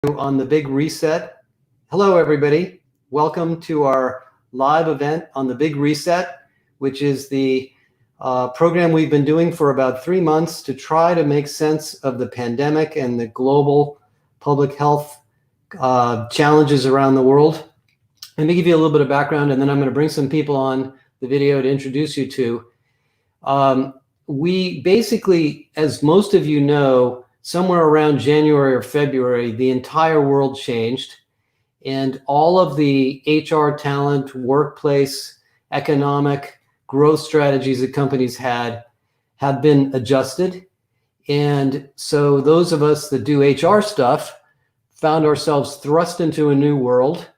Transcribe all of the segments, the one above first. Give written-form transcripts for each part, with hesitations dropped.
on the Big Reset. Hello, everybody. Welcome to our live event on the Big Reset, which is the program we've been doing for about 3 months to try to make sense of the pandemic and the global public health challenges around the world. Let me give you a little bit of background, and then I'm going to bring some people on the video to introduce you to. We basically, as most of you know, somewhere around January or February, the entire world changed, and all of the HR talent, workplace, economic growth strategies that companies had have been adjusted. And so those of us that do HR stuff found ourselves thrust into a new world.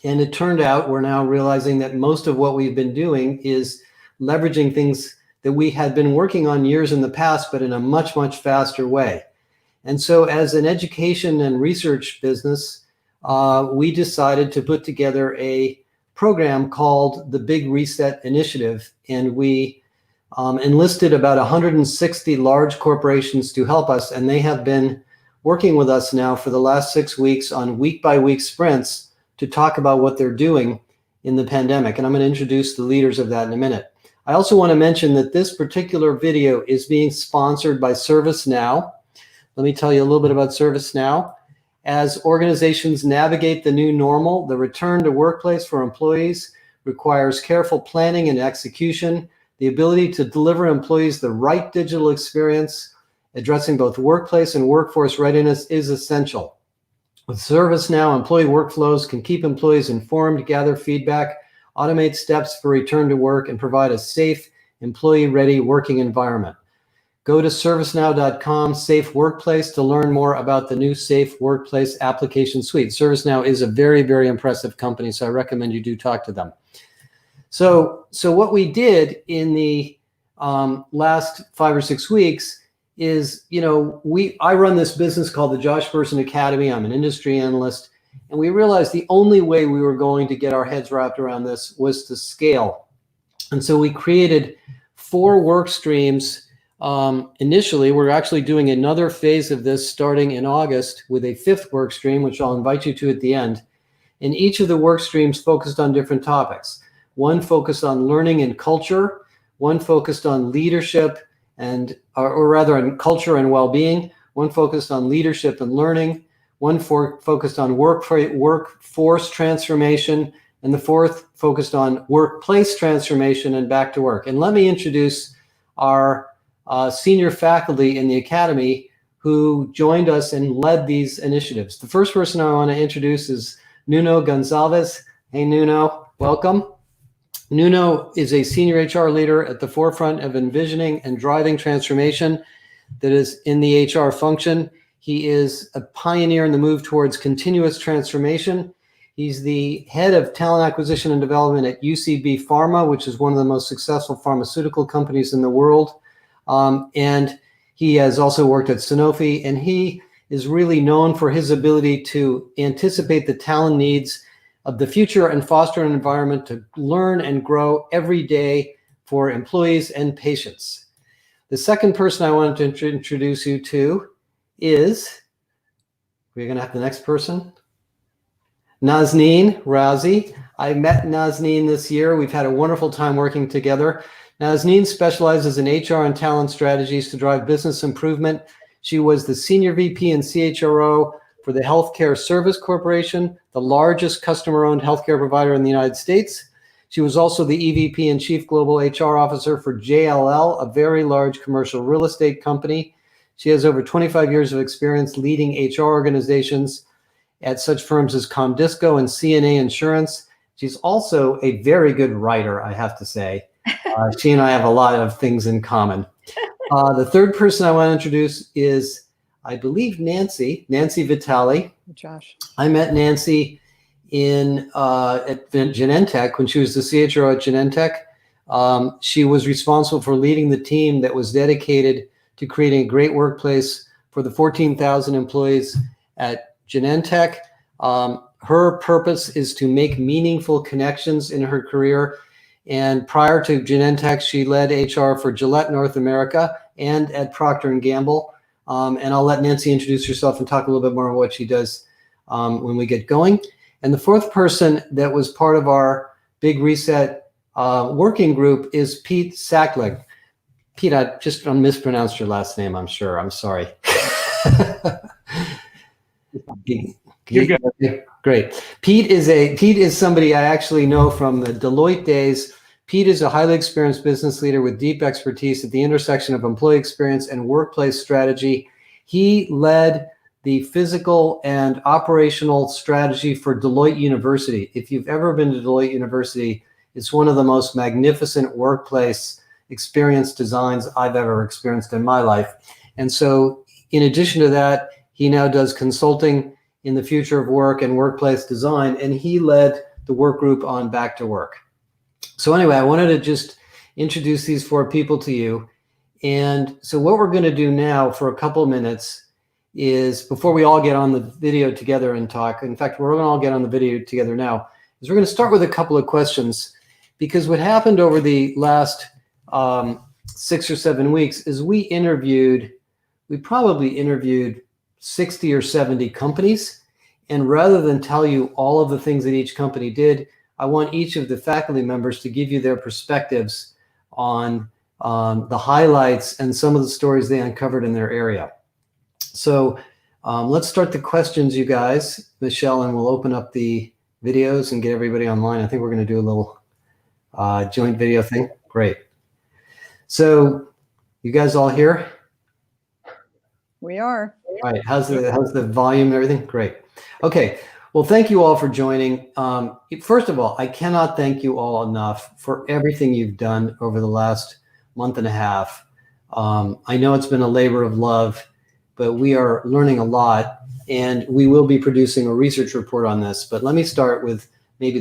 And it turned out we're now realizing that most of what we've been doing is leveraging things that we had been working on years in the past, but in a much, much faster way. And so as an education and research business, we decided to put together a program called the Big Reset Initiative. And we enlisted about 160 large corporations to help us. And they have been working with us now for the last 6 weeks on week-by-week sprints to talk about what they're doing in the pandemic. And I'm going to introduce the leaders of that in a minute. I also want to mention that this particular video is being sponsored by ServiceNow. Let me tell you a little bit about ServiceNow. As organizations navigate the new normal, the return to workplace for employees requires careful planning and execution. The ability to deliver employees the right digital experience, addressing both workplace and workforce readiness, is essential. With ServiceNow, employee workflows can keep employees informed, gather feedback, automate steps for return to work, and provide a safe, employee-ready working environment. Go to servicenow.com, Safe Workplace, to learn more about the new Safe Workplace application suite. ServiceNow is a very, very impressive company, so I recommend you do talk to them. So what we did in the last 5 or 6 weeks is, I run this business called the Josh Bersin Academy. I'm an industry analyst. And we realized the only way we were going to get our heads wrapped around this was to scale. And so we created 4 work streams. Initially, we're actually doing another phase of this starting in August with a 5th work stream, which I'll invite you to at the end. And each of the work streams focused on different topics. One focused on learning and culture, one focused on leadership or rather on culture and well-being, one focused on leadership and learning, one focused on workforce transformation, and the 4th focused on workplace transformation and back to work. And let me introduce our senior faculty in the Academy who joined us and led these initiatives. The first person I want to introduce is Nuno Gonzalez. Hey, Nuno, welcome. Nuno is a senior HR leader at the forefront of envisioning and driving transformation that is in the HR function. He is a pioneer in the move towards continuous transformation. He's the head of talent acquisition and development at UCB Pharma, which is one of the most successful pharmaceutical companies in the world. And he has also worked at Sanofi, and he is really known for his ability to anticipate the talent needs of the future and foster an environment to learn and grow every day for employees and patients. The second person I wanted to introduce you to is, we're going to have the next person, Nazneen Razi. I met Nazneen this year. We've had a wonderful time working together. Nazneen specializes in HR and talent strategies to drive business improvement. She was the Senior VP and CHRO for the Healthcare Service Corporation, the largest customer-owned healthcare provider in the United States. She was also the EVP and Chief Global HR Officer for JLL, a very large commercial real estate company. She has over 25 years of experience leading HR organizations at such firms as Comdisco and CNA Insurance. She's also a very good writer, I have to say. She and I have a lot of things in common. The third person I want to introduce is, I believe, Nancy Vitale. Josh. I met Nancy at Genentech when she was the CHRO at Genentech. She was responsible for leading the team that was dedicated to creating a great workplace for the 14,000 employees at Genentech. Her purpose is to make meaningful connections in her career. And prior to Genentech, she led HR for Gillette North America and at Procter & Gamble. And I'll let Nancy introduce herself and talk a little bit more about what she does when we get going. And the fourth person that was part of our Big Reset working group is Pete Sackling. Pete, I just mispronounced your last name, I'm sure. I'm sorry. You're good. Great. Pete is somebody I actually know from the Deloitte days. Pete is a highly experienced business leader with deep expertise at the intersection of employee experience and workplace strategy. He led the physical and operational strategy for Deloitte University. If you've ever been to Deloitte University, it's one of the most magnificent workplace experience designs I've ever experienced in my life. And so in addition to that, he now does consulting in the future of work and workplace design, and he led the work group on Back to Work. So anyway, I wanted to just introduce these four people to you. And so what we're going to do now for a couple of minutes is, before we all get on the video together and talk, in fact, we're going to all get on the video together now, is we're going to start with a couple of questions, because what happened over the last 6 or 7 weeks is we probably interviewed 60 or 70 companies. And rather than tell you all of the things that each company did, I want each of the faculty members to give you their perspectives on the highlights and some of the stories they uncovered in their area. So let's start the questions, you guys, Michelle, and we'll open up the videos and get everybody online. I think we're going to do a little joint video thing. Great. So you guys all here? We are. All right. How's the volume and everything? Great. Okay. Well, thank you all for joining. First of all, I cannot thank you all enough for everything you've done over the last month and a half. I know it's been a labor of love, but we are learning a lot, and we will be producing a research report on this. But let me start with maybe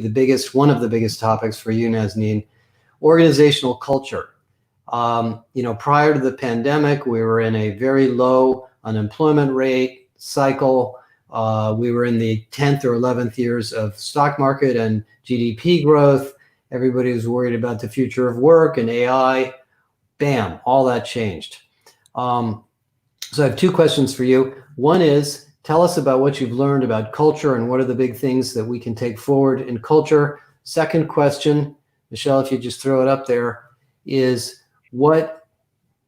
one of the biggest topics for you, Nazneen, organizational culture. Prior to the pandemic, we were in a very low unemployment rate cycle. We were in the 10th or 11th years of stock market and GDP growth. Everybody was worried about the future of work and AI. Bam, all that changed. So I have two questions for you. One is, tell us about what you've learned about culture and what are the big things that we can take forward in culture. Second question, Michelle, if you just throw it up there, is what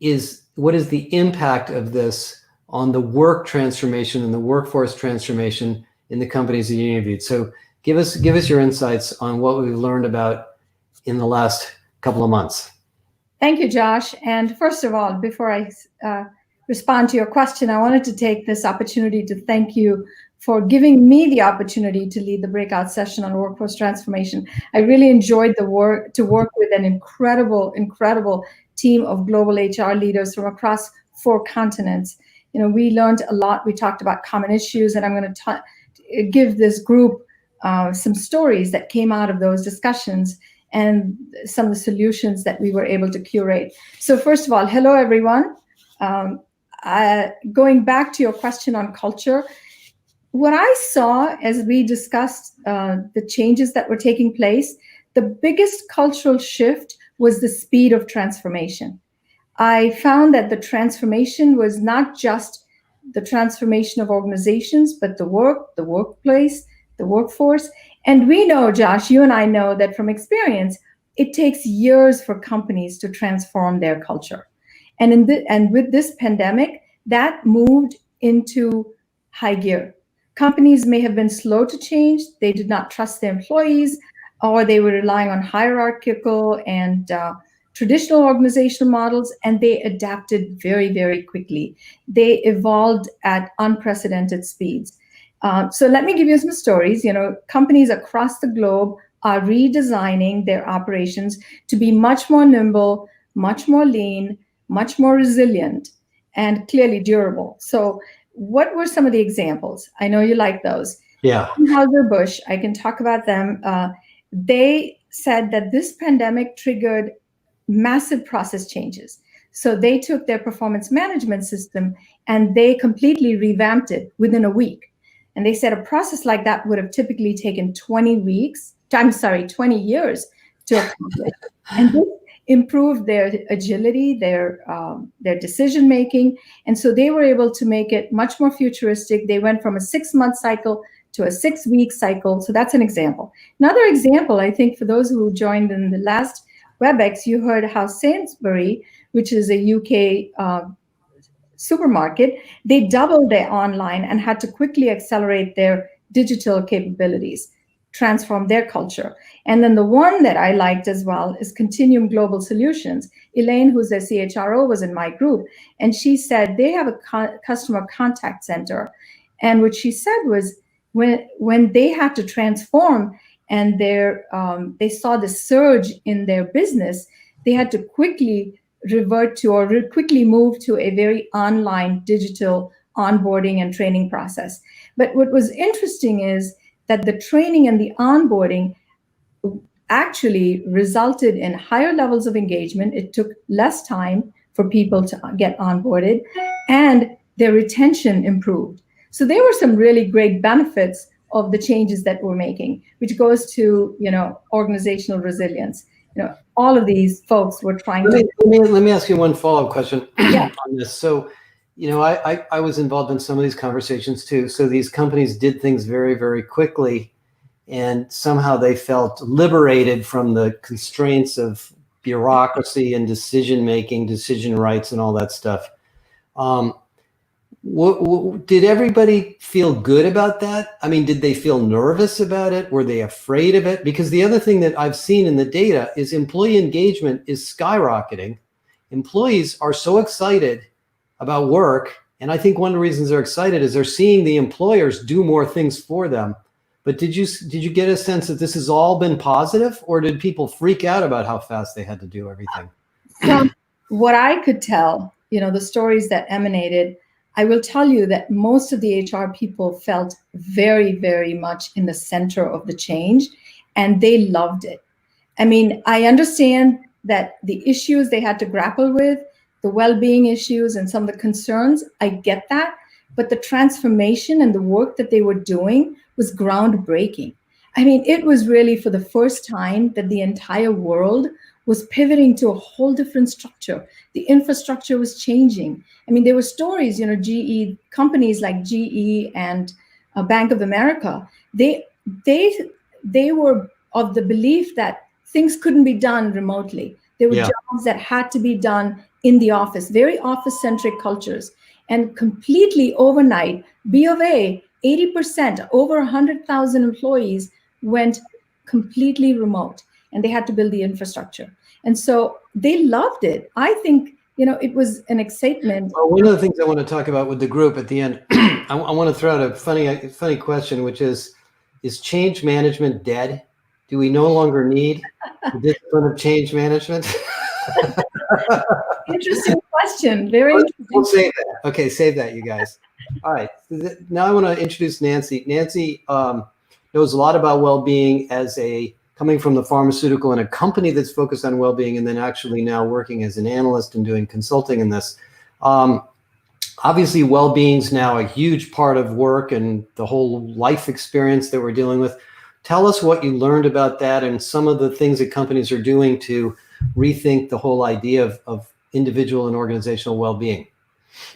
is the impact of this on the work transformation and the workforce transformation in the companies that you interviewed? So give us your insights on what we've learned about in the last couple of months. Thank you, Josh. And first of all, before I respond to your question, I wanted to take this opportunity to thank you for giving me the opportunity to lead the breakout session on workforce transformation. I really enjoyed to work with an incredible team of global HR leaders from across 4 continents. We learned a lot. We talked about common issues, and I'm going to give this group some stories that came out of those discussions and some of the solutions that we were able to curate. So first of all, hello, everyone. Going back to your question on culture, what I saw as we discussed the changes that were taking place, the biggest cultural shift was the speed of transformation. I found that the transformation was not just the transformation of organizations, but the workplace, the workforce. And we know, Josh, you and I know that from experience, it takes years for companies to transform their culture. And with this pandemic, that moved into high gear. Companies may have been slow to change. They did not trust their employees, or they were relying on hierarchical and traditional organizational models, and they adapted very, very quickly. They evolved at unprecedented speeds. So let me give you some stories. Companies across the globe are redesigning their operations to be much more nimble, much more lean, much more resilient, and clearly durable. So what were some of the examples? I know you like those. Yeah. Anheuser-Busch, I can talk about them. They said that this pandemic triggered massive process changes. So they took their performance management system and they completely revamped it within a week. And they said a process like that would have typically taken 20 years to accomplish. And this improved their agility, their decision making, and so they were able to make it much more futuristic. They went from a 6-month cycle to a 6-week cycle. So that's an example. Another example, I think, for those who joined in the last WebEx, you heard how Sainsbury, which is a UK supermarket, they doubled their online and had to quickly accelerate their digital capabilities, transform their culture. And then the one that I liked as well is Continuum Global Solutions. Elaine, who's their CHRO, was in my group, and she said they have a customer contact center. And what she said was when they had to transform and they saw the surge in their business, they had to quickly revert to or quickly move to a very online digital onboarding and training process. But what was interesting is that the training and the onboarding actually resulted in higher levels of engagement. It took less time for people to get onboarded, and their retention improved. So there were some really great benefits of the changes that we're making, which goes to, organizational resilience. All of these folks were trying let me ask you one follow-up question Yeah. on this. So, I was involved in some of these conversations too. So these companies did things very, very quickly, and somehow they felt liberated from the constraints of bureaucracy and decision-making, decision rights, and all that stuff. Did everybody feel good about that? I mean, did they feel nervous about it? Were they afraid of it? Because the other thing that I've seen in the data is employee engagement is skyrocketing. Employees are so excited about work. And I think one of the reasons they're excited is they're seeing the employers do more things for them. But did you get a sense that this has all been positive, or did people freak out about how fast they had to do everything? From what I could tell, the stories that emanated, I will tell you that most of the HR people felt very, very much in the center of the change, and they loved it. I mean, I understand that the issues they had to grapple with, the well-being issues and some of the concerns, I get that, but the transformation and the work that they were doing was groundbreaking. I mean, it was really for the first time that the entire world was pivoting to a whole different structure. The infrastructure was changing. I mean, there were stories, GE, companies like GE and Bank of America, they were of the belief that things couldn't be done remotely. There were jobs that had to be done in the office, very office-centric cultures. And completely overnight, B of A, 80%, over 100,000 employees went completely remote, and they had to build the infrastructure. And so they loved it. I think, it was an excitement. Well, one of the things I want to talk about with the group at the end, I want to throw out a funny question, which is change management dead? Do we no longer need the discipline of change management? Interesting question. Very interesting. We'll save that. Okay, save that, you guys. All right. Now I want to introduce Nancy. Nancy knows a lot about well-being coming from the pharmaceutical and a company that's focused on well-being, and then actually now working as an analyst and doing consulting in this. Obviously, well-being's now a huge part of work and the whole life experience that we're dealing with. Tell us what you learned about that and some of the things that companies are doing to rethink the whole idea of individual and organizational well-being.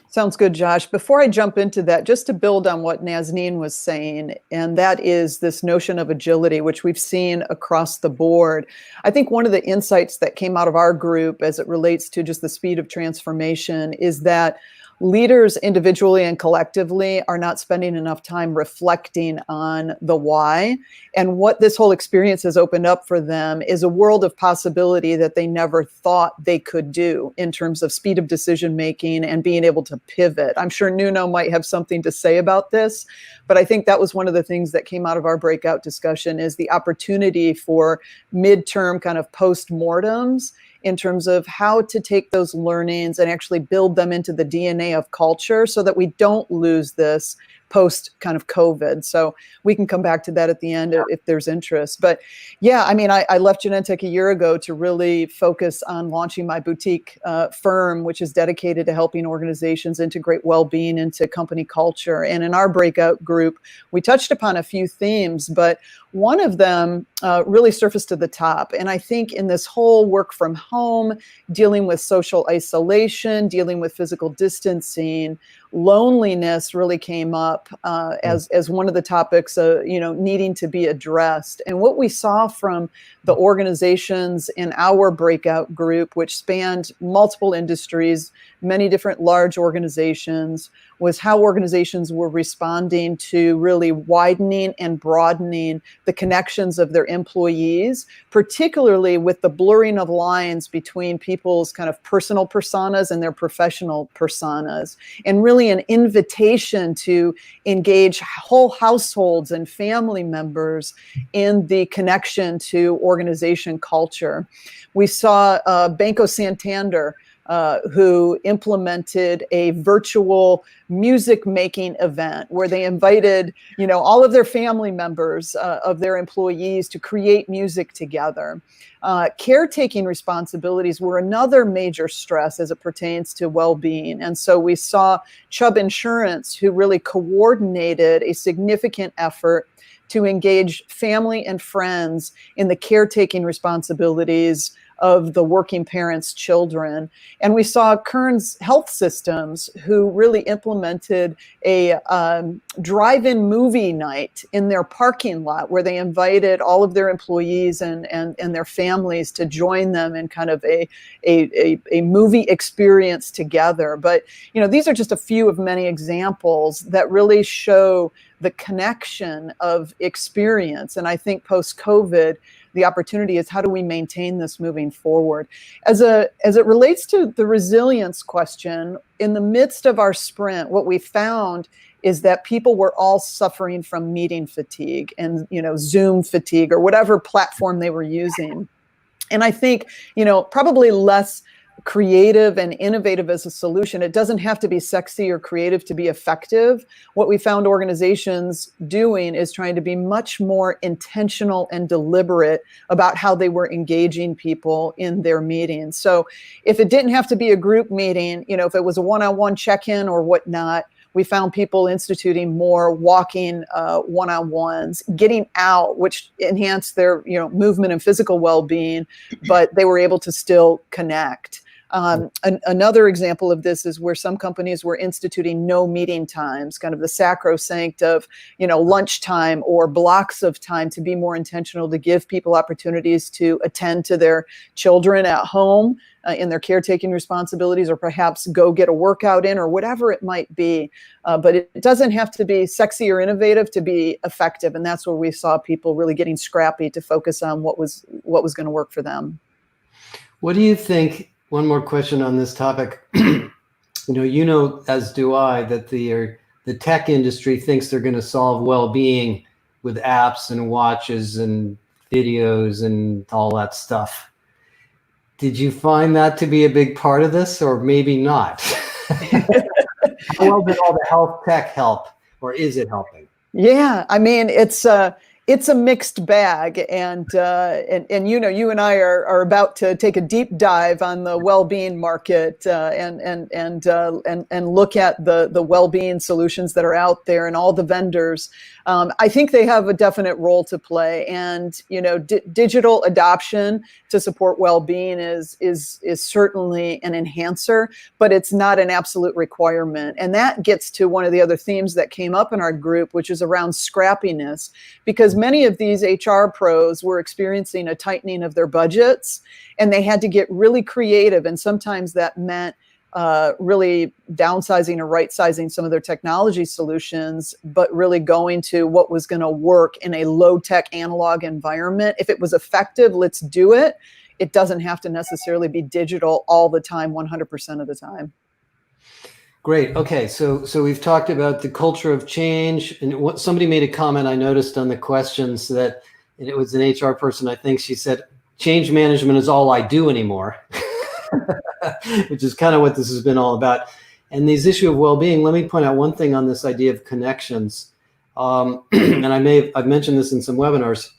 Sounds good, Josh. Before I jump into that, just to build on what Nazneen was saying, and that is this notion of agility, which we've seen across the board. I think one of the insights that came out of our group as it relates to just the speed of transformation is that leaders individually and collectively are not spending enough time reflecting on the why. And what this whole experience has opened up for them is a world of possibility that they never thought they could do in terms of speed of decision making and being able to pivot. I'm sure Nuno might have something to say about this, but I think that was one of the things that came out of our breakout discussion is the opportunity for midterm kind of post-mortems in terms of how to take those learnings and actually build them into the DNA of culture so that we don't lose this post kind of COVID. So we can come back to that at the end if there's interest. But yeah, I mean, I left Genentech a year ago to really focus on launching my boutique firm, which is dedicated to helping organizations integrate well-being into company culture. And in our breakout group, we touched upon a few themes, but one of them really surfaced to the top. And I think in this whole work from home, dealing with social isolation, dealing with physical distancing, loneliness really came up as one of the topics, needing to be addressed. And what we saw from the organizations in our breakout group, which spanned multiple industries, many different large organizations, was how organizations were responding to really widening and broadening the connections of their employees, particularly with the blurring of lines between people's kind of personal personas and their professional personas, and really an invitation to engage whole households and family members in the connection to organization culture. We saw Banco Santander, who implemented a virtual music making event where they invited, all of their family members of their employees to create music together. Caretaking responsibilities were another major stress as it pertains to well-being. And so we saw Chubb Insurance, who really coordinated a significant effort to engage family and friends in the caretaking responsibilities of the working parents' children. And we saw Kern's Health Systems, who really implemented a drive-in movie night in their parking lot, where they invited all of their employees and their families to join them in kind of a movie experience together. But, these are just a few of many examples that really show the connection of experience. And I think post-COVID, the opportunity is, how do we maintain this moving forward? As it relates to the resilience question, in the midst of our sprint, what we found is that people were all suffering from meeting fatigue and, Zoom fatigue or whatever platform they were using. And I think, probably less creative and innovative as a solution. It doesn't have to be sexy or creative to be effective. What we found organizations doing is trying to be much more intentional and deliberate about how they were engaging people in their meetings. So if it didn't have to be a group meeting, if it was a one-on-one check-in or whatnot, we found people instituting more walking one-on-ones, getting out, which enhanced their movement and physical well-being, but they were able to still connect. Another example of this is where some companies were instituting no meeting times, kind of the sacrosanct of, lunchtime or blocks of time, to be more intentional, to give people opportunities to attend to their children at home in their caretaking responsibilities, or perhaps go get a workout in, or whatever it might be. But it doesn't have to be sexy or innovative to be effective. And that's where we saw people really getting scrappy to focus on what was going to work for them. What do you think? One more question on this topic. As do I, that the tech industry thinks they're going to solve well-being with apps and watches and videos and all that stuff. Did you find that to be a big part of this, or maybe not? How well did all the health tech help, or is it helping? Yeah, I mean, it's a mixed bag, and you and I are about to take a deep dive on the well-being market and look at the well-being solutions that are out there and all the vendors. I think they have a definite role to play, and digital adoption to support well-being is certainly an enhancer, but it's not an absolute requirement. And that gets to one of the other themes that came up in our group, which is around scrappiness, because many of these HR pros were experiencing a tightening of their budgets, and they had to get really creative. And sometimes that meant really downsizing or right-sizing some of their technology solutions, but really going to what was going to work in a low-tech analog environment. If it was effective, let's do it. It doesn't have to necessarily be digital all the time, 100% of the time. Great. Okay, so we've talked about the culture of change, and what somebody made a comment I noticed on the questions, that, and it was an HR person, I think. She said, change management is all I do anymore, which is kind of what this has been all about. And this issue of well-being, let me point out one thing on this idea of connections. And I've mentioned this in some webinars.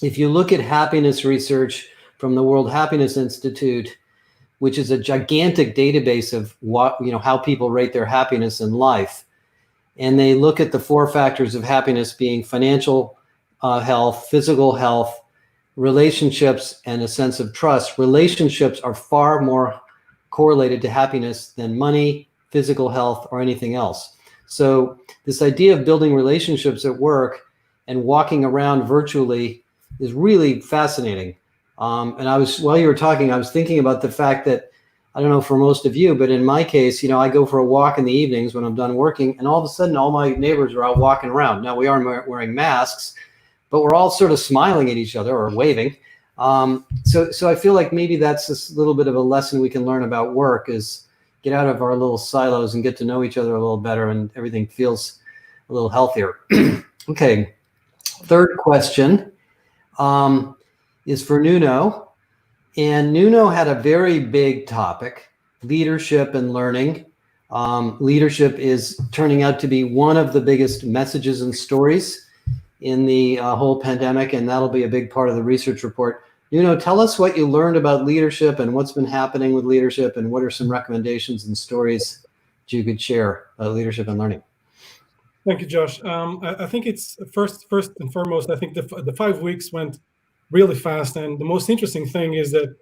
If you look at happiness research from the World Happiness Institute, which is a gigantic database of how people rate their happiness in life, and they look at the 4 factors of happiness being financial health, physical health, relationships, and a sense of trust. Relationships are far more correlated to happiness than money, physical health, or anything else. So this idea of building relationships at work and walking around virtually is really fascinating. And while you were talking, I was thinking about the fact that, I don't know for most of you, but in my case, I go for a walk in the evenings when I'm done working, and all of a sudden all my neighbors are out walking around. Now we are wearing masks, but we're all sort of smiling at each other or waving. So I feel like maybe that's a little bit of a lesson we can learn about work, is get out of our little silos and get to know each other a little better, and everything feels a little healthier. Okay, third question is for Nuno. And Nuno had a very big topic, leadership and learning. Leadership is turning out to be one of the biggest messages and stories in the whole pandemic, and that'll be a big part of the research report. Nuno, tell us what you learned about leadership and what's been happening with leadership, and what are some recommendations and stories that you could share about leadership and learning. Thank you, Josh. I think it's first and foremost, I think the 5 weeks went really fast, and the most interesting thing is that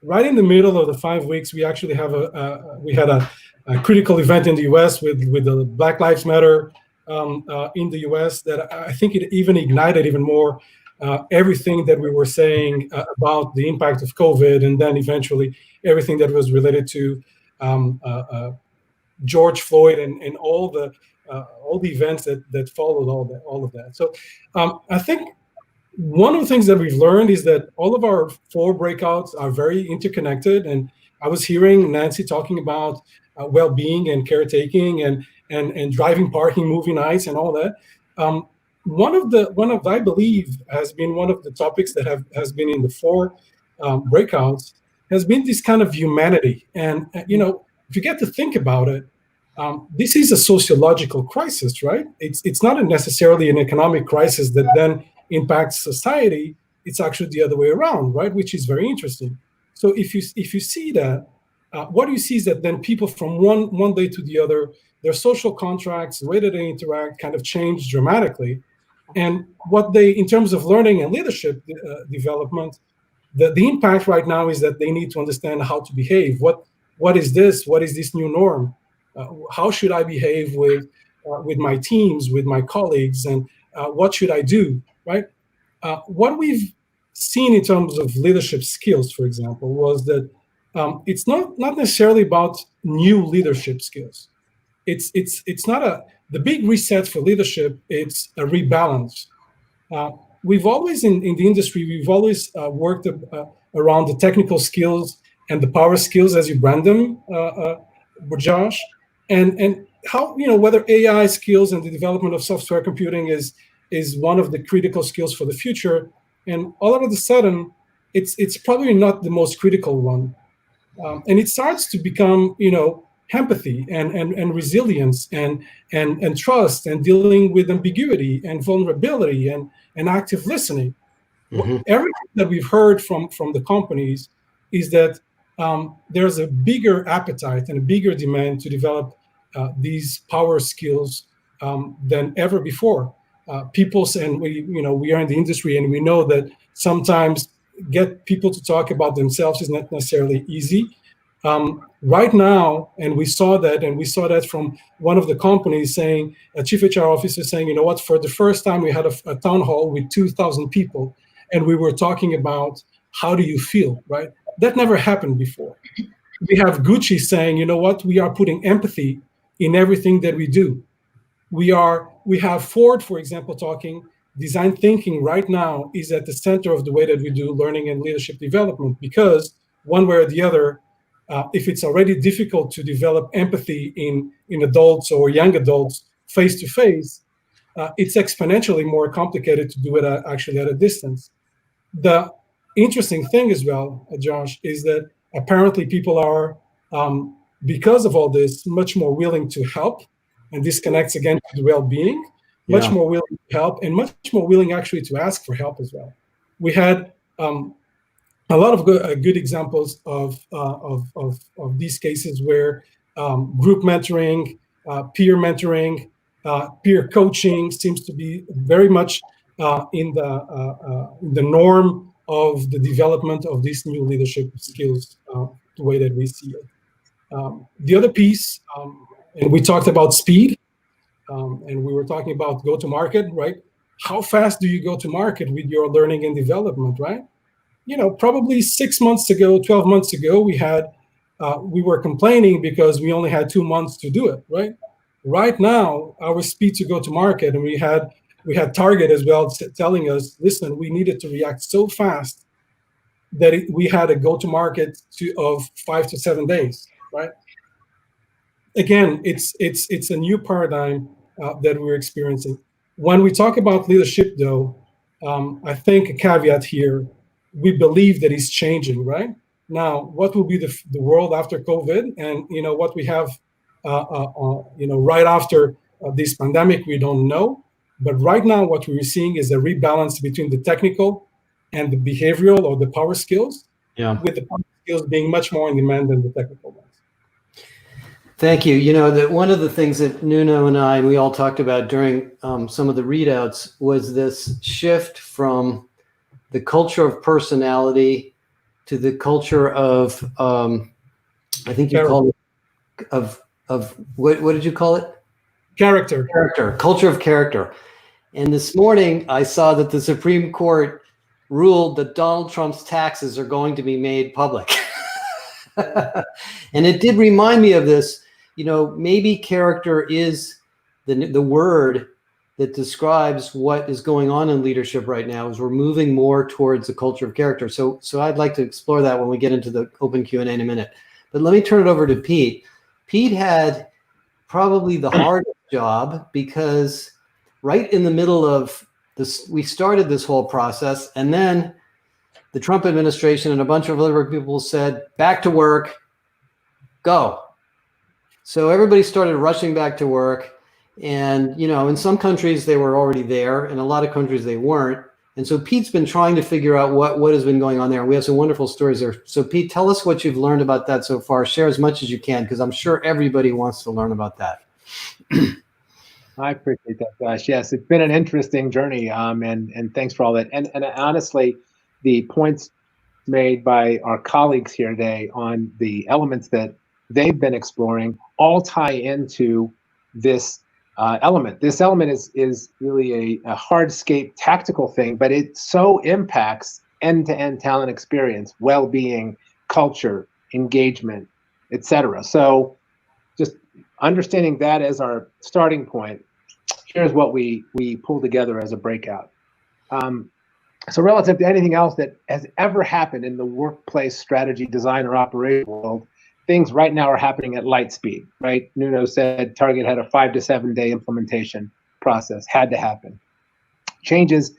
right in the middle of the 5 weeks, we actually have we had a critical event in the U.S. with the Black Lives Matter in the U.S. that I think it even ignited even more everything that we were saying about the impact of COVID, and then eventually everything that was related to George Floyd and all the events that followed all of that. So I think one of the things that we've learned is that all of our 4 breakouts are very interconnected. And I was hearing Nancy talking about well-being and caretaking and driving, parking, movie nights, and all that. One of I believe has been one of the topics that has been in the 4 breakouts has been this kind of humanity. And if you get to think about it, this is a sociological crisis, right? It's not necessarily an economic crisis that then impacts society. It's actually the other way around, right? Which is very interesting. So if you see that, what you see is that then people from one day to the other, their social contracts, the way that they interact, kind of change dramatically. And what they, in terms of learning and leadership development, the impact right now is that they need to understand how to behave. What is this? What is this new norm? How should I behave with my teams, with my colleagues, and what should I do? Right? What we've seen in terms of leadership skills, for example, was that it's not necessarily about new leadership skills. It's not the big reset for leadership. It's a rebalance. We've always in the industry, we've always worked around the technical skills and the power skills, as you brand them, Josh, and how whether AI skills and the development of software computing is one of the critical skills for the future. And all of a sudden, it's probably not the most critical one. And it starts to become, empathy and resilience and trust and dealing with ambiguity and vulnerability and active listening. Mm-hmm. Everything that we've heard from the companies is that there's a bigger appetite and a bigger demand to develop these power skills than ever before. People, and we are in the industry, and we know that sometimes get people to talk about themselves is not necessarily easy. Right now, and we saw that from one of the companies saying, a chief HR officer saying, for the first time we had a town hall with 2,000 people, and we were talking about how do you feel, right? That never happened before. We have Gucci saying, we are putting empathy in everything that we do. We have Ford, for example, talking design thinking right now is at the center of the way that we do learning and leadership development, because one way or the other, if it's already difficult to develop empathy in adults or young adults face to face, it's exponentially more complicated to do it actually at a distance. The interesting thing as well, Josh, is that apparently people are because of all this, much more willing to help. And this connects again to the well-being, much more willing to help, and much more willing actually to ask for help as well. We had a lot of good examples of these cases where group mentoring, peer mentoring, peer coaching seems to be very much in the norm of the development of these new leadership skills, the way that we see it. The other piece, and we talked about speed, and we were talking about go-to-market, right? How fast do you go to market with your learning and development, right? Probably 6 months ago, 12 months ago, we were complaining because we only had 2 months to do it, right? Right now, our speed to go to market, and we had Target as well telling us, listen, we needed to react so fast that we had a go to market of 5 to 7 days, right? Again, it's a new paradigm that we're experiencing. When we talk about leadership, though, I think a caveat here. We believe that it's changing, right? Now, what will be the world after COVID, and what we have, right after this pandemic, we don't know. But right now, what we're seeing is a rebalance between the technical and the behavioral or the power skills, with the power skills being much more in demand than the technical ones. Thank you. That one of the things that Nuno and we all talked about during some of the readouts was this shift from the culture of personality to the culture of, I think you called it, of what did you call it? Character. Culture of character. And this morning I saw that the Supreme Court ruled that Donald Trump's taxes are going to be made public. And it did remind me of this, maybe character is the word that describes what is going on in leadership right now, is we're moving more towards the culture of character. So I'd like to explore that when we get into the open Q&A in a minute. But let me turn it over to Pete. Pete had probably the hardest job, because right in the middle of this, we started this whole process, and then the Trump administration and a bunch of other people said, back to work, go. So everybody started rushing back to work. And, in some countries they were already there, in a lot of countries they weren't. And so Pete's been trying to figure out what has been going on there. We have some wonderful stories there. So Pete, tell us what you've learned about that so far. Share as much as you can, because I'm sure everybody wants to learn about that. I appreciate that, Josh. Yes, it's been an interesting journey, and thanks for all that. And honestly, the points made by our colleagues here today on the elements that they've been exploring all tie into this element. This element is really a hardscape tactical thing, but it so impacts end-to-end talent experience, well-being, culture, engagement, etc. So just understanding that as our starting point, here's what we pull together as a breakout. So relative to anything else that has ever happened in the workplace strategy, design, or operation world, things right now are happening at light speed, right? Nuno said Target had a 5 to 7 day implementation process, had to happen. Changes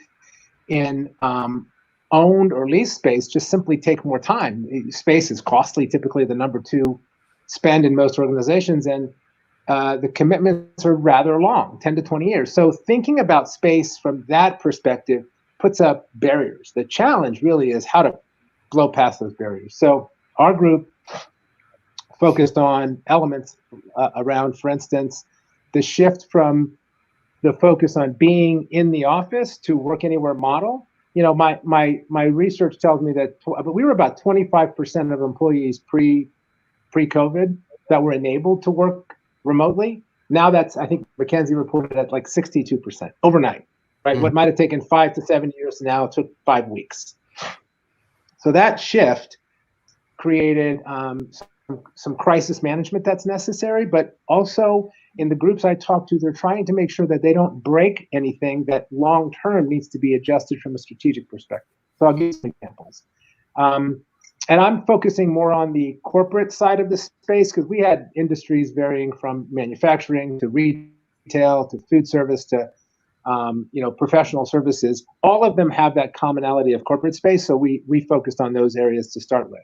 in owned or leased space just simply take more time. Space is costly, typically the number 2 spend in most organizations, and the commitments are rather long, 10 to 20 years. So thinking about space from that perspective puts up barriers. The challenge really is how to blow past those barriers. So our group focused on elements around, for instance, the shift from the focus on being in the office to work anywhere model. My research tells me that we were about 25% of employees pre-COVID that were enabled to work remotely. Now that's, I think McKinsey reported at like 62% overnight, right? What might have taken 5 to 7 years now took 5 weeks. So that shift created some crisis management that's necessary, but also in the groups I talk to, they're trying to make sure that they don't break anything that long-term needs to be adjusted from a strategic perspective. So I'll give you some examples. And I'm focusing more on the corporate side of the space, because we had industries varying from manufacturing to retail to food service to professional services. All of them have that commonality of corporate space, so we focused on those areas to start with.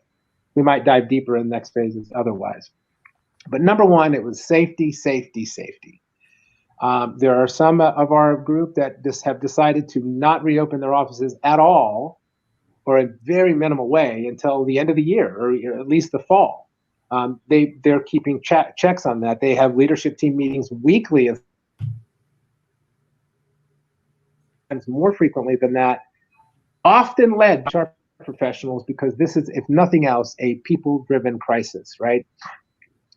We might dive deeper in the next phases otherwise. But number one, it was safety, safety, safety. There are some of our group that just have decided to not reopen their offices at all, or a very minimal way, until the end of the year, or at least the fall. They're keeping checks on that. They have leadership team meetings weekly, and more frequently than that, often led by HR professionals, because this is, if nothing else, a people-driven crisis, right?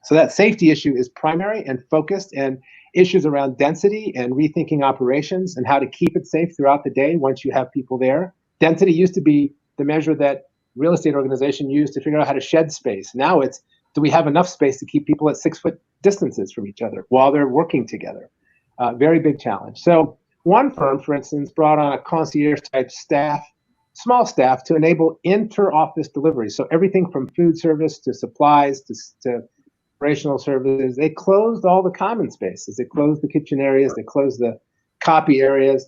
So that safety issue is primary and focused, and issues around density and rethinking operations and how to keep it safe throughout the day once you have people there. Density used to be the measure that real estate organization used to figure out how to shed space. Now it's, do we have enough space to keep people at 6-foot distances from each other while they're working together? Very big challenge. So one firm, for instance, brought on a concierge type staff, small staff, to enable inter-office delivery. So everything from food service to supplies to operational services. They closed all the common spaces. They closed the kitchen areas. They closed the copy areas.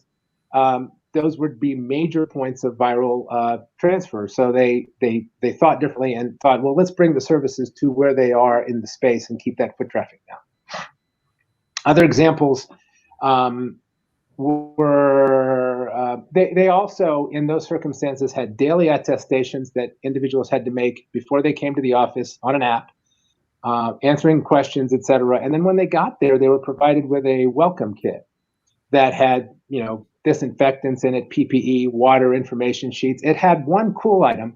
Those would be major points of viral transfer. So they thought differently and thought, well, let's bring the services to where they are in the space and keep that foot traffic down. Other examples were they also, in those circumstances, had daily attestations that individuals had to make before they came to the office on an app, answering questions, et cetera. And then when they got there, they were provided with a welcome kit that had, disinfectants in it, PPE, water, information sheets. It had one cool item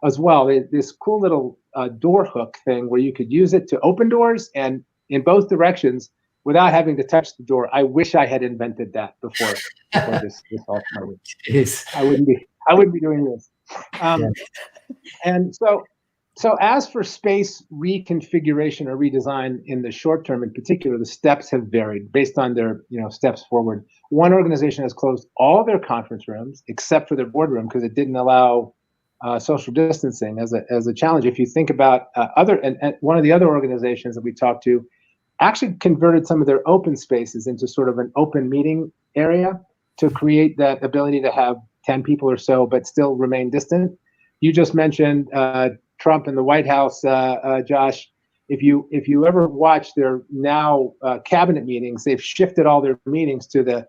as well, this cool little door hook thing where you could use it to open doors and in both directions without having to touch the door. I wish I had invented that before this all started. Jeez. I wouldn't be doing this. And so as for space reconfiguration or redesign in the short term in particular, the steps have varied based on their steps forward. One organization has closed all their conference rooms except for their boardroom because it didn't allow social distancing as a challenge. If you think about and one of the other organizations that we talked to actually converted some of their open spaces into sort of an open meeting area to create that ability to have 10 people or so but still remain distant. You just mentioned Trump in the White House, Josh. If you ever watch their now cabinet meetings, they've shifted all their meetings to the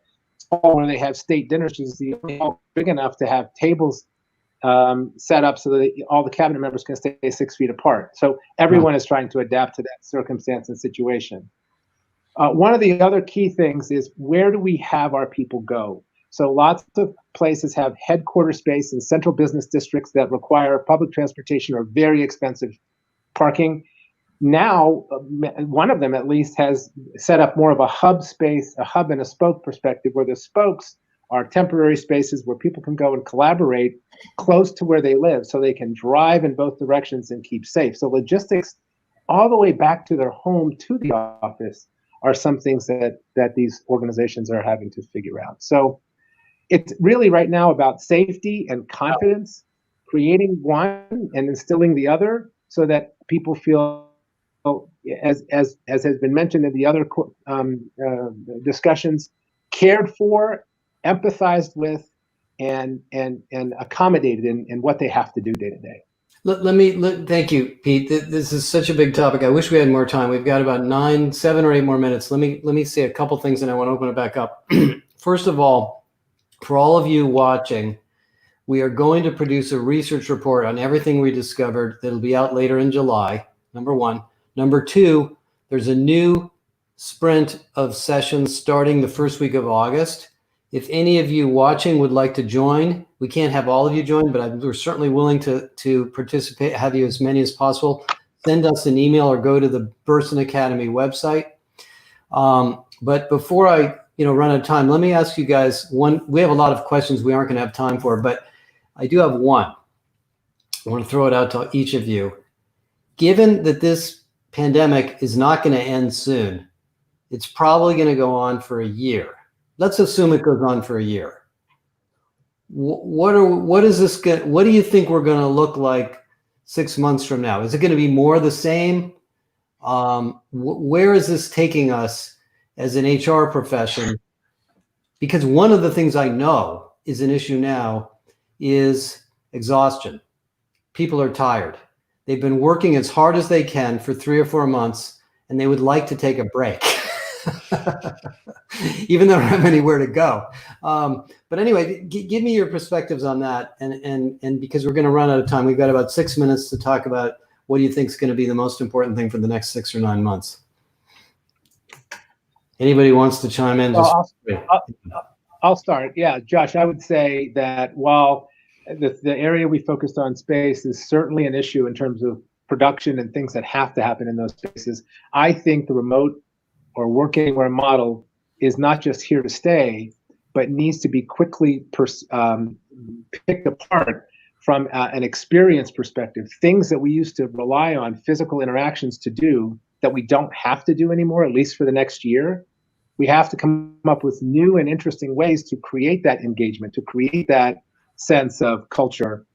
hall where they have state dinners, which is the only hall big enough to have tables set up so that all the cabinet members can stay 6 feet apart. So everyone is trying to adapt to that circumstance and situation. One of the other key things is, where do we have our people go? So lots of places have headquarter space in central business districts that require public transportation or very expensive parking. Now, one of them at least has set up more of a hub space, a hub and a spoke perspective, where the spokes are temporary spaces where people can go and collaborate close to where they live so they can drive in both directions and keep safe. So logistics all the way back to their home to the office are some things that these organizations are having to figure out. So it's really right now about safety and confidence, creating one and instilling the other so that people feel, as has been mentioned in the other discussions, cared for, empathized with, and accommodated in what they have to do day to day. Thank you, Pete. This is such a big topic. I wish we had more time. We've got about 7 or 8 more minutes. Let me say a couple things and I want to open it back up. First of all, for all of you watching, we are going to produce a research report on everything we discovered that'll be out later in July, number one. Number two, there's a new sprint of sessions starting the first week of August. If any of you watching would like to join, we can't have all of you join, but we're certainly willing to participate, have you as many as possible. Send us an email or go to the Bersin Academy website. But before I run out of time, let me ask you guys one. We have a lot of questions we aren't going to have time for, but I do have one. I want to throw it out to each of you. Given that this pandemic is not going to end soon, it's probably going to go on for a year. Let's assume it goes on for a year. What do you think we're going to look like 6 months from now? Is it going to be more the same? Where is this taking us as an HR profession? Because one of the things I know is an issue now is exhaustion. People are tired. They've been working as hard as they can for 3 or 4 months, and they would like to take a break, even though they don't have anywhere to go. But anyway, give me your perspectives on that. And because we're going to run out of time, we've got about 6 minutes to talk about what do you think is going to be the most important thing for the next 6 or 9 months. Anybody wants to chime in? Well, I'll start. Yeah, Josh, I would say that while the area we focused on, space, is certainly an issue in terms of production and things that have to happen in those spaces, I think the remote or work anywhere model is not just here to stay, but needs to be quickly picked apart from an experience perspective. Things that we used to rely on physical interactions to do that we don't have to do anymore, at least for the next year. We have to come up with new and interesting ways to create that engagement, to create that sense of culture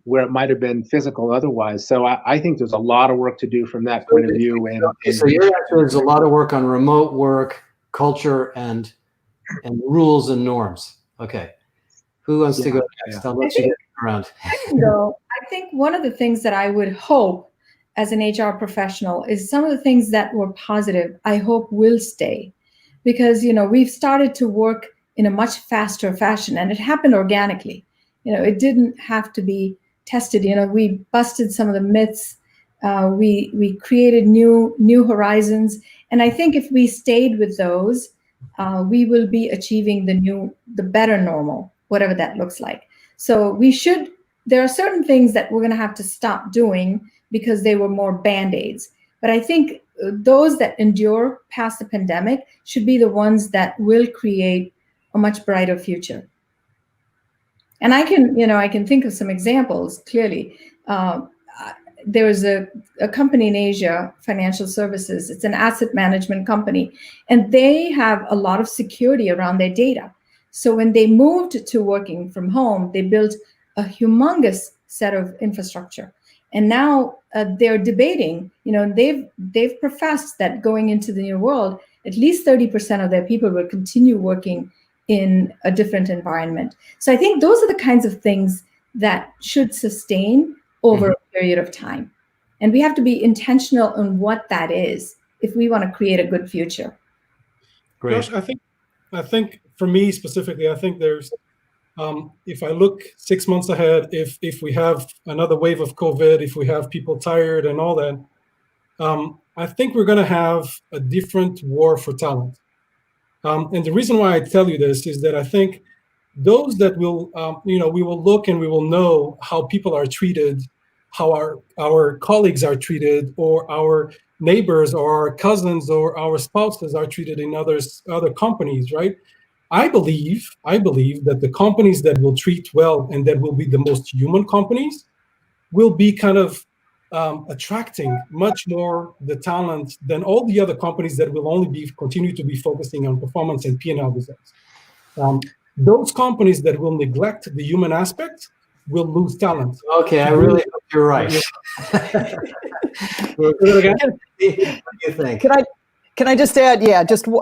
where it might have been physical otherwise. So I think there's a lot of work to do from that point of view. So your answer is a lot of work on remote work, culture, and rules and norms. Okay. Who wants to go next? I'll let you get around. I think one of the things that I would hope as an HR professional is some of the things that were positive, I hope will stay. Because, we've started to work in a much faster fashion, and it happened organically. It didn't have to be tested. We busted some of the myths. We created new horizons. And I think if we stayed with those, we will be achieving the better normal, whatever that looks like. So there are certain things that we're going to have to stop doing because they were more Band-Aids. But I think those that endure past the pandemic should be the ones that will create a much brighter future. And I can think of some examples clearly. There was a company in Asia, financial services. It's an asset management company, and they have a lot of security around their data. So when they moved to working from home, they built a humongous set of infrastructure. And now they're debating, they've professed that going into the new world, at least 30% of their people will continue working in a different environment. So I think those are the kinds of things that should sustain over a period of time. And we have to be intentional on what that is if we want to create a good future. Great. Josh, I think for me specifically, I think there's, if I look 6 months ahead, if we have another wave of COVID, if we have people tired and all that, I think we're going to have a different war for talent. And the reason why I tell you this is that I think those that will, we will look and we will know how people are treated, how our colleagues are treated, or our neighbors or our cousins or our spouses are treated in other companies, right? I believe that the companies that will treat well and that will be the most human companies will be kind of attracting much more the talent than all the other companies that will only continue to be focusing on performance and P&L results. Those companies that will neglect the human aspect will lose talent. Okay, I really hope you're right. What do you think? Can I just add,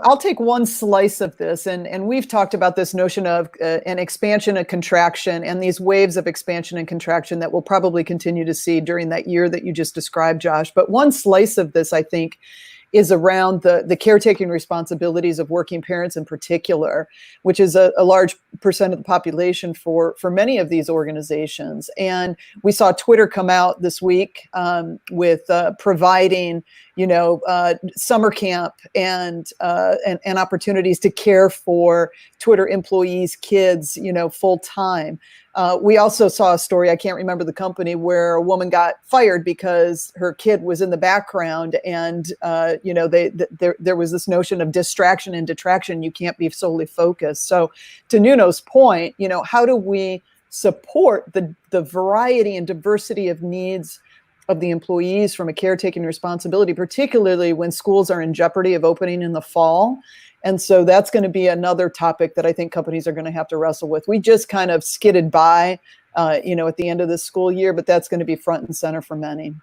I'll take one slice of this, and we've talked about this notion of an expansion and contraction, and these waves of expansion and contraction that we'll probably continue to see during that year that you just described, Josh. But one slice of this, I think, is around the caretaking responsibilities of working parents in particular, which is a large percent of the population for many of these organizations. And we saw Twitter come out this week with providing, summer camp and opportunities to care for Twitter employees' kids, full time. We also saw a story, I can't remember the company, where a woman got fired because her kid was in the background, and there was this notion of distraction and detraction. You can't be solely focused. So to Nuno's point, how do we support the variety and diversity of needs of the employees from a caretaking responsibility, particularly when schools are in jeopardy of opening in the fall? And so that's going to be another topic that I think companies are going to have to wrestle with. We just kind of skidded by, at the end of the school year, but that's going to be front and center for many.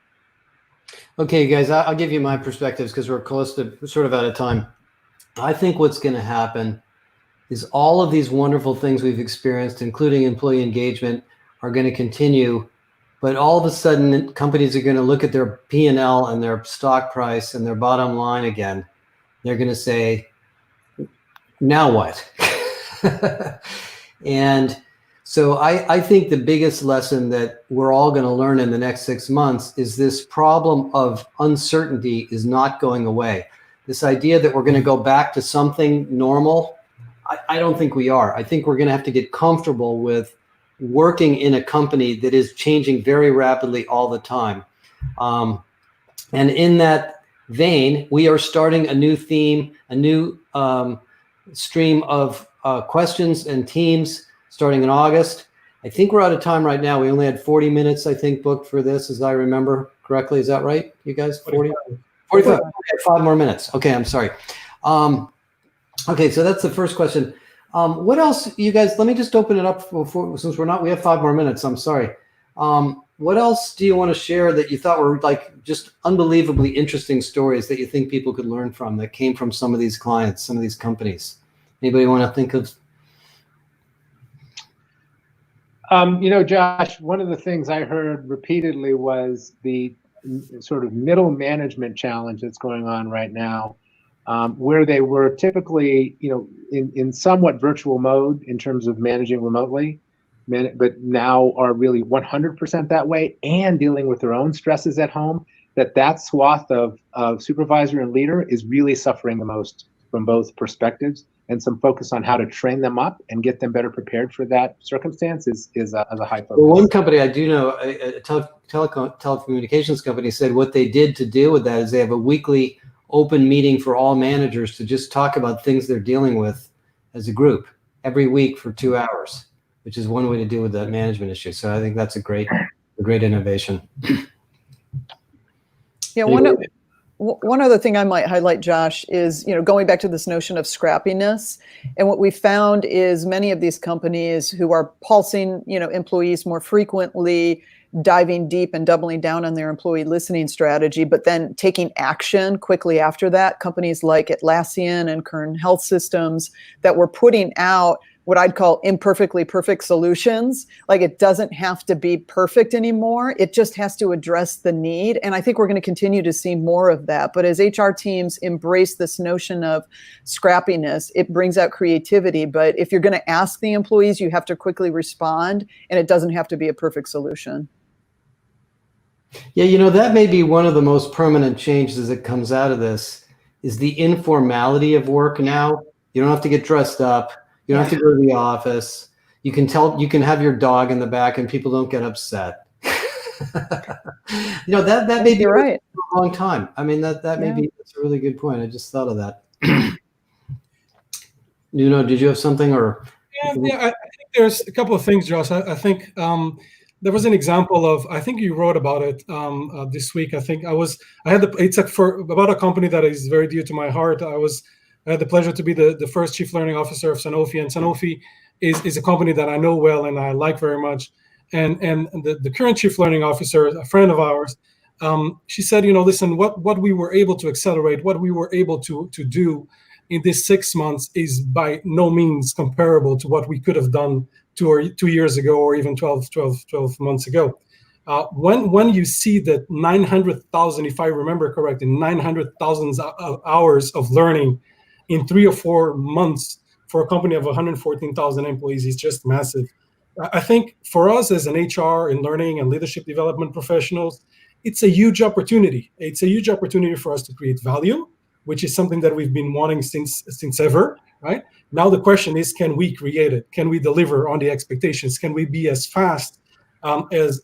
Okay, guys, I'll give you my perspectives because we're close to sort of out of time. I think what's going to happen is all of these wonderful things we've experienced, including employee engagement, are going to continue But all of a sudden, companies are going to look at their P&L and their stock price and their bottom line again. They're going to say, now what? And so I think the biggest lesson that we're all going to learn in the next 6 months is this problem of uncertainty is not going away. This idea that we're going to go back to something normal, I don't think we are. I think we're going to have to get comfortable with working in a company that is changing very rapidly all the time. And in that vein, we are starting a new theme, a new stream of questions and teams starting in August. I think we're out of time right now. We only had 40 minutes, I think, booked for this, as I remember correctly. Is that right, you guys? 45? 45. Okay, 5 more minutes. Okay, I'm sorry. Okay, so that's the first question. What else, you guys, let me just open it up since we have 5 more minutes, I'm sorry. What else do you want to share that you thought were like just unbelievably interesting stories that you think people could learn from that came from some of these clients, some of these companies? Anybody want to think of? Josh, one of the things I heard repeatedly was the sort of middle management challenge that's going on right now, where they were typically, in somewhat virtual mode in terms of managing remotely, but now are really 100% that way and dealing with their own stresses at home, that swath of supervisor and leader is really suffering the most from both perspectives, and some focus on how to train them up and get them better prepared for that circumstance is a high focus. Well, one company I do know, a telecommunications company, said what they did to deal with that is they have a weekly open meeting for all managers to just talk about things they're dealing with as a group every week for 2 hours, which is one way to deal with that management issue. So I think that's a great innovation. Yeah, one other thing I might highlight, Josh, is going back to this notion of scrappiness. And what we found is many of these companies who are pulsing, employees more frequently, diving deep and doubling down on their employee listening strategy, but then taking action quickly after that. Companies like Atlassian and Kern Health Systems that were putting out what I'd call imperfectly perfect solutions. Like, it doesn't have to be perfect anymore. It just has to address the need. And I think we're going to continue to see more of that. But as HR teams embrace this notion of scrappiness, it brings out creativity. But if you're going to ask the employees, you have to quickly respond, and it doesn't have to be a perfect solution. Yeah, that may be one of the most permanent changes that comes out of this is the informality of work now. You don't have to get dressed up. You don't have to go to the office. You can have your dog in the back and people don't get upset. That may be right. a long time. I mean, that's a really good point. I just thought of that. Nuno, did you have something or? Yeah, I think there's a couple of things, Josh. I think there was an example of, I think you wrote about it this week. I think it's about a company that is very dear to my heart. I had the pleasure to be the first chief learning officer of Sanofi, and Sanofi is a company that I know well and I like very much. And the current chief learning officer, a friend of ours, she said, listen, what we were able to accelerate, what we were able to do in this 6 months is by no means comparable to what we could have done 2 years ago or even 12 months ago. When you see that 900,000, if I remember correctly, 900,000 hours of learning in 3 or 4 months for a company of 114,000 employees is just massive. I think for us as an HR and learning and leadership development professionals, it's a huge opportunity. It's a huge opportunity for us to create value, which is something that we've been wanting since ever, right? Now the question is, can we create it? Can we deliver on the expectations? Can we be as fast as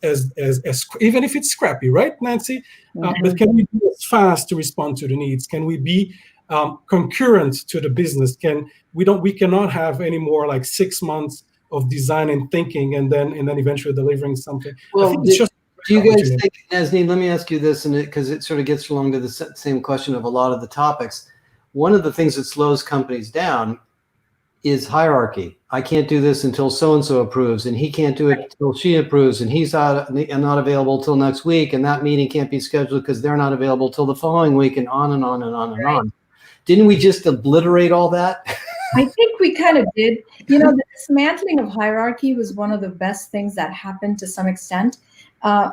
even if it's scrappy, right, Nancy? But can we be as fast to respond to the needs? Can we be concurrent to the business? We cannot have any more like 6 months of design and thinking and then eventually delivering something. Well, I think it's just do you guys think, Nazneen, let me ask you this, and because it sort of gets along to the same question of a lot of the topics. One of the things that slows companies down is hierarchy. I can't do this until so-and-so approves, and he can't do it until she approves, and he's not available till next week, and that meeting can't be scheduled because they're not available till the following week, and on and on and on and on. Didn't we just obliterate all that? I think we kind of did. The dismantling of hierarchy was one of the best things that happened to some extent.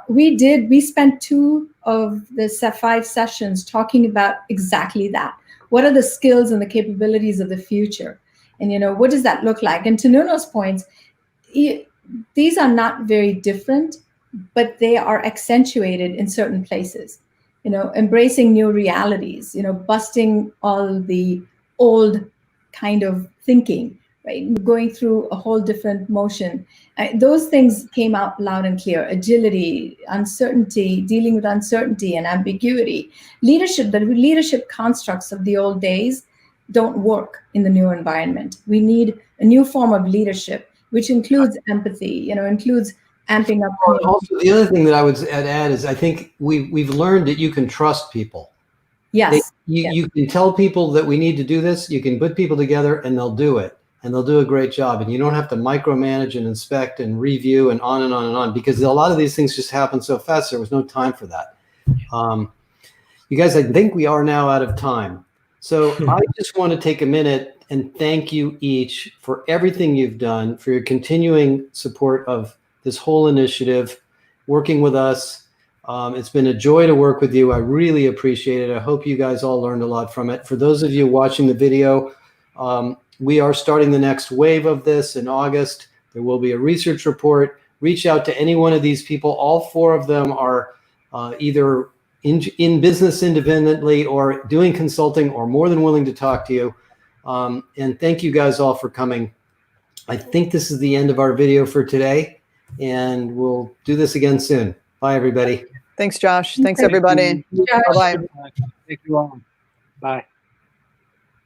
We spent 2 of the 5 sessions talking about exactly that. What are the skills and the capabilities of the future? And, what does that look like? And to Nuno's points, these are not very different, but they are accentuated in certain places. Embracing new realities, busting all the old kind of thinking, right? Going through a whole different motion. Those things came out loud and clear. Agility, uncertainty, dealing with uncertainty and ambiguity. The leadership constructs of the old days don't work in the new environment. We need a new form of leadership, which includes empathy, includes amping up. Also, the other thing that I would add is I think we've learned that you can trust people. Yes. You can tell people that we need to do this. You can put people together and they'll do it. And they'll do a great job. And you don't have to micromanage and inspect and review and on and on and on, because a lot of these things just happen so fast. There was no time for that. You guys, I think we are now out of time. So I just want to take a minute and thank you each for everything you've done, for your continuing support of this whole initiative, working with us. It's been a joy to work with you. I really appreciate it. I hope you guys all learned a lot from it. For those of you watching the video, we are starting the next wave of this in August. There will be a research report. Reach out to any one of these people. All 4 of them are either in business independently or doing consulting, or more than willing to talk to you. And thank you guys all for coming. I think this is the end of our video for today, and we'll do this again soon. Bye, everybody. Thanks, Josh. Thanks, everybody. Josh. Bye-bye. Thank you all. Bye.